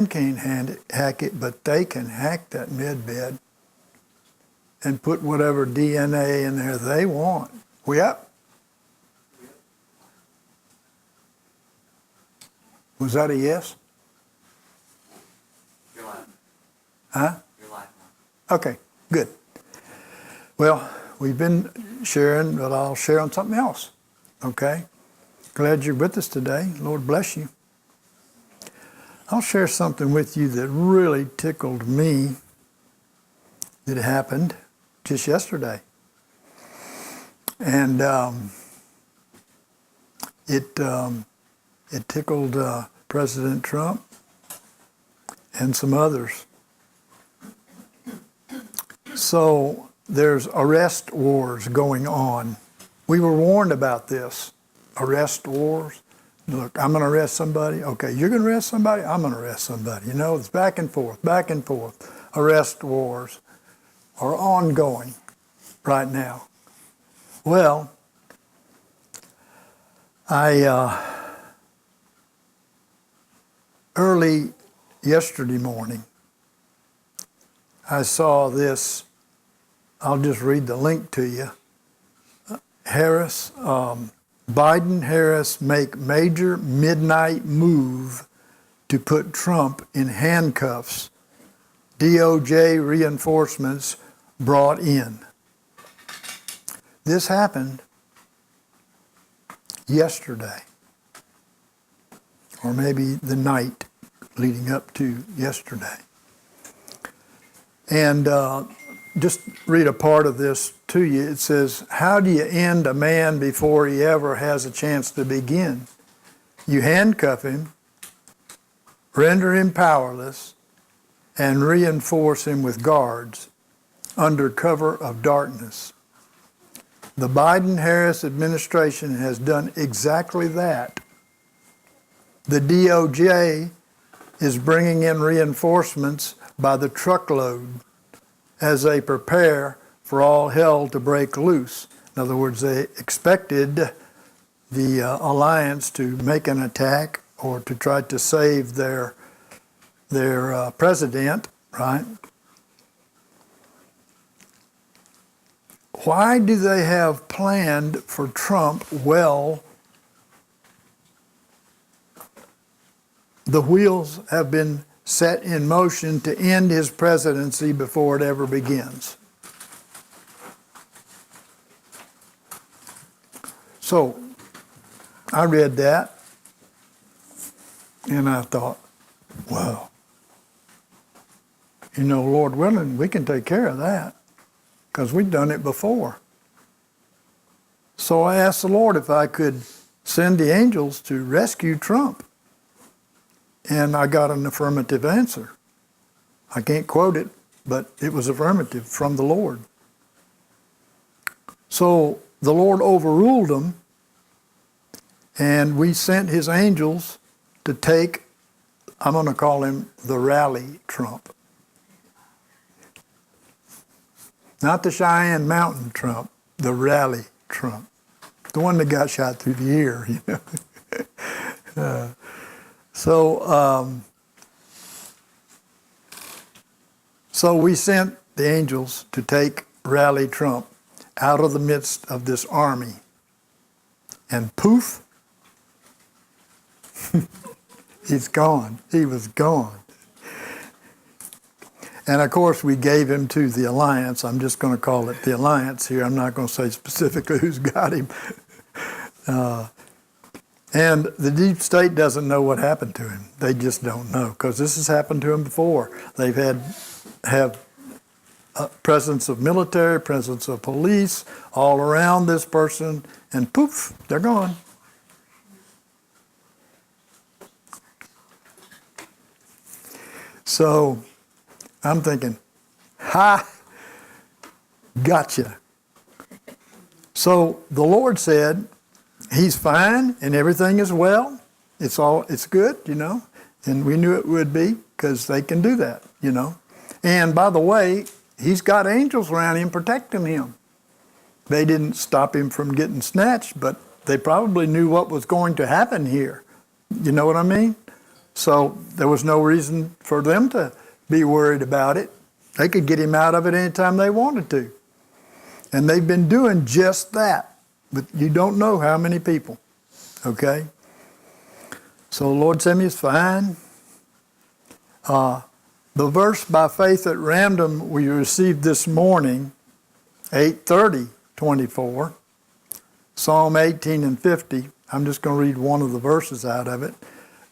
can't hack it, but they can hack that medbed and put whatever DNA in there they want. We up? Was that a yes? You're live. Huh? You're live. Okay, good. Well, we've been sharing, but I'll share on something else. Okay? Glad you're with us today. Lord bless you. I'll share something with you that really tickled me that happened just yesterday. And it tickled President Trump and some others. So there's arrest wars going on. We were warned about this. Arrest wars. Look, I'm going to arrest somebody. Okay, you're going to arrest somebody? I'm going to arrest somebody. You know, it's back and forth, back and forth. Arrest wars are ongoing right now. Well, early yesterday morning, I saw this. I'll just read the link to you. Biden-Harris make major midnight move to put Trump in handcuffs. DOJ reinforcements brought in. This happened yesterday, or maybe the night leading up to yesterday. And just read a part of this to you. It says, how do you end a man before he ever has a chance to begin? You handcuff him, render him powerless, and reinforce him with guards under cover of darkness. The Biden-Harris administration has done exactly that. The DOJ is bringing in reinforcements by the truckload as they prepare for all hell to break loose. In other words, they expected the alliance to make an attack or to try to save their president, right? Why do they have planned for Trump? Well, the wheels have been set in motion to end his presidency before it ever begins. So I read that and I thought, wow, you know, Lord willing, we can take care of that because we've done it before. So I asked the Lord if I could send the angels to rescue Trump. And I got an affirmative answer. I can't quote it, but it was affirmative from the Lord. So the Lord overruled them, and we sent his angels to take, I'm going to call him the rally Trump. Not the Cheyenne Mountain Trump, the rally Trump. The one that got shot through the ear, you know. So we sent the angels to take Rally Trump out of the midst of this army. And poof, he's gone. He was gone. And of course, we gave him to the alliance. I'm just going to call it the alliance here. I'm not going to say specifically who's got him. And the deep state doesn't know what happened to him. They just don't know, because this has happened to him before. They've have presence of military, presence of police all around this person, and poof, they're gone. So I'm thinking, ha, gotcha. So the Lord said, he's fine and everything is well. It's good, you know. And we knew it would be because they can do that, you know. And by the way, he's got angels around him protecting him. They didn't stop him from getting snatched, but they probably knew what was going to happen here. You know what I mean? So there was no reason for them to be worried about it. They could get him out of it anytime they wanted to. And they've been doing just that. But you don't know how many people. Okay? So the Lord sent me is fine. The verse by faith at random we received this morning, 8:30:24, Psalm 18 and 50. I'm just going to read one of the verses out of it.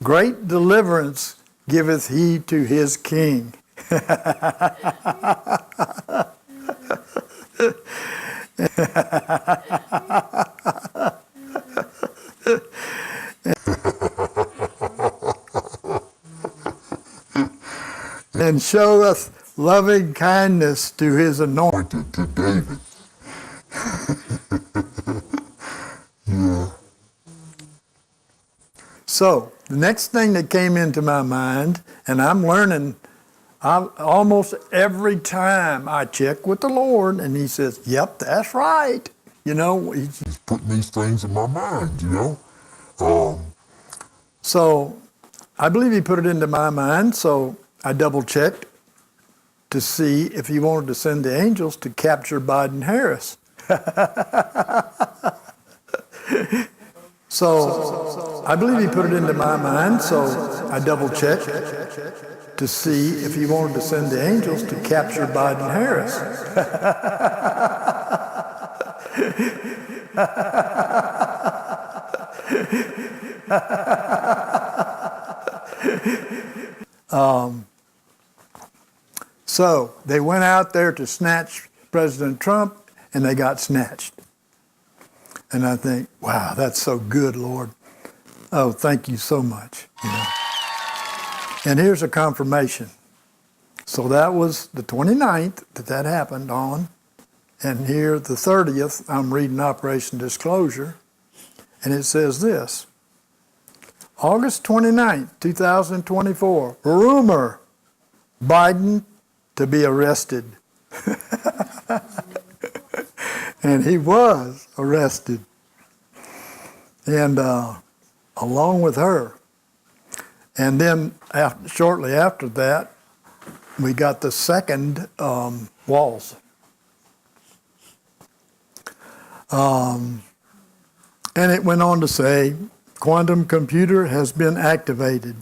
Great deliverance giveth he to his king. And showeth loving kindness to his anointed, to David. Yeah. So, the next thing that came into my mind, and I'm learning, almost every time I check with the Lord, and he says, yep, that's right. You know, he's putting these things in my mind, you know. So, I believe he put it into my mind, so I double-checked to see if he wanted to send the angels to capture Biden Harris. So I believe he put it into my mind, so I double-checked to see if he wanted to send the angels to capture Biden Harris. So they went out there to snatch President Trump, and they got snatched. And I think, wow, that's so good, Lord. Oh, thank you so much. You know. And here's a confirmation. So that was the 29th that happened on. And here, the 30th, I'm reading Operation Disclosure. And it says this. August 29th, 2024. Rumor. Biden to be arrested. And he was arrested. And along with her. And then shortly after that, we got the second walls. And it went on to say, quantum computer has been activated.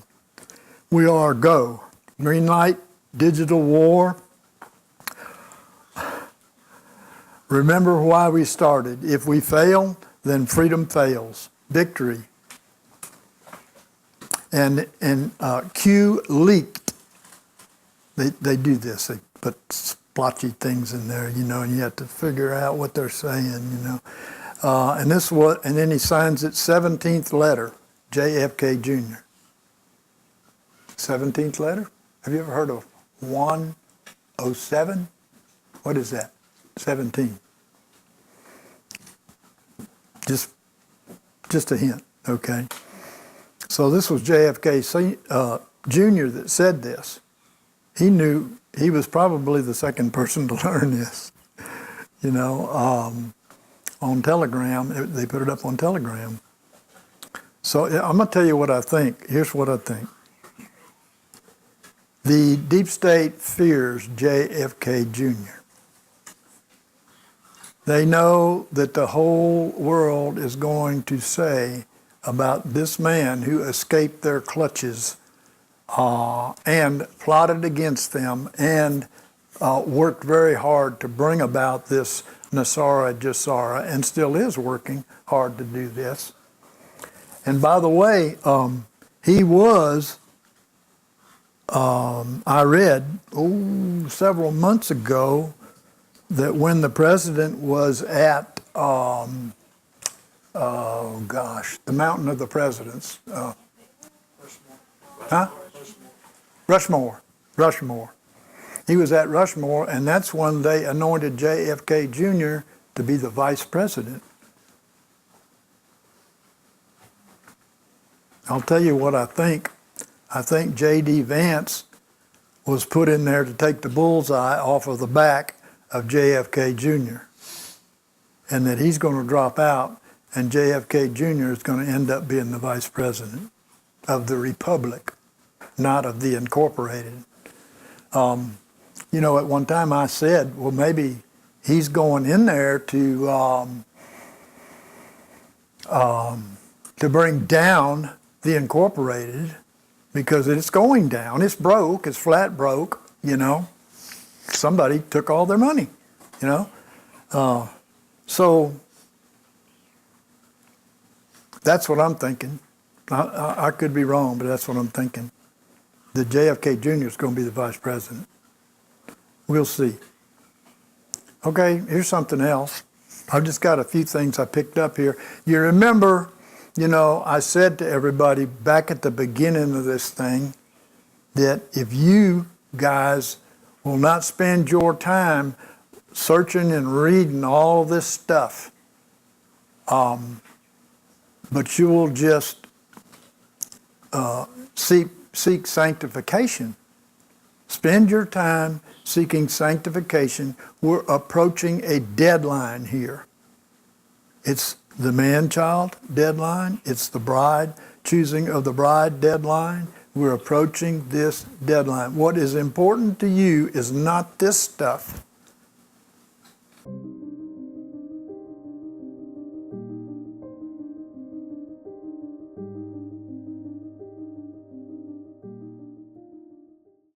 We are go. Green light, digital war. Remember why we started. If we fail, then freedom fails. Victory. And Q leaked. They do this. They put splotchy things in there, you know, and you have to figure out what they're saying, you know. And then he signs it 17th letter, JFK Jr. 17th letter? Have you ever heard of 107? What is that? 17. Just a hint, okay? So this was JFK Jr. that said this. He knew he was probably the second person to learn this, you know, on Telegram. They put it up on Telegram. So I'm going to tell you what I think. Here's what I think. The deep state fears JFK Jr. They know that the whole world is going to say about this man who escaped their clutches and plotted against them and worked very hard to bring about this Nasara Jassara, and still is working hard to do this. And by the way, he was, I read several months ago that when the president was at, the Mountain of the Presidents. Rushmore. He was at Rushmore, and that's when they anointed JFK Jr. to be the vice president. I'll tell you what I think. I think J.D. Vance was put in there to take the bullseye off of the back of JFK Jr. and that he's going to drop out, and JFK Jr. is going to end up being the vice president of the Republic. not of the incorporated. You know, at one time I said, well, maybe he's going in there to bring down the incorporated, because it's going down. It's broke. It's flat broke. You know, somebody took all their money. You know, so that's what I'm thinking. I could be wrong, but that's what I'm thinking. That JFK Jr. is going to be the vice president. We'll see. Okay, here's something else. I've just got a few things I picked up here. You remember, you know, I said to everybody back at the beginning of this thing that if you guys will not spend your time searching and reading all this stuff, but you will just seek sanctification. Spend your time seeking sanctification. We're approaching a deadline here. It's the man-child deadline. It's the bride, choosing of the bride deadline. We're approaching this deadline. What is important to you is not this stuff.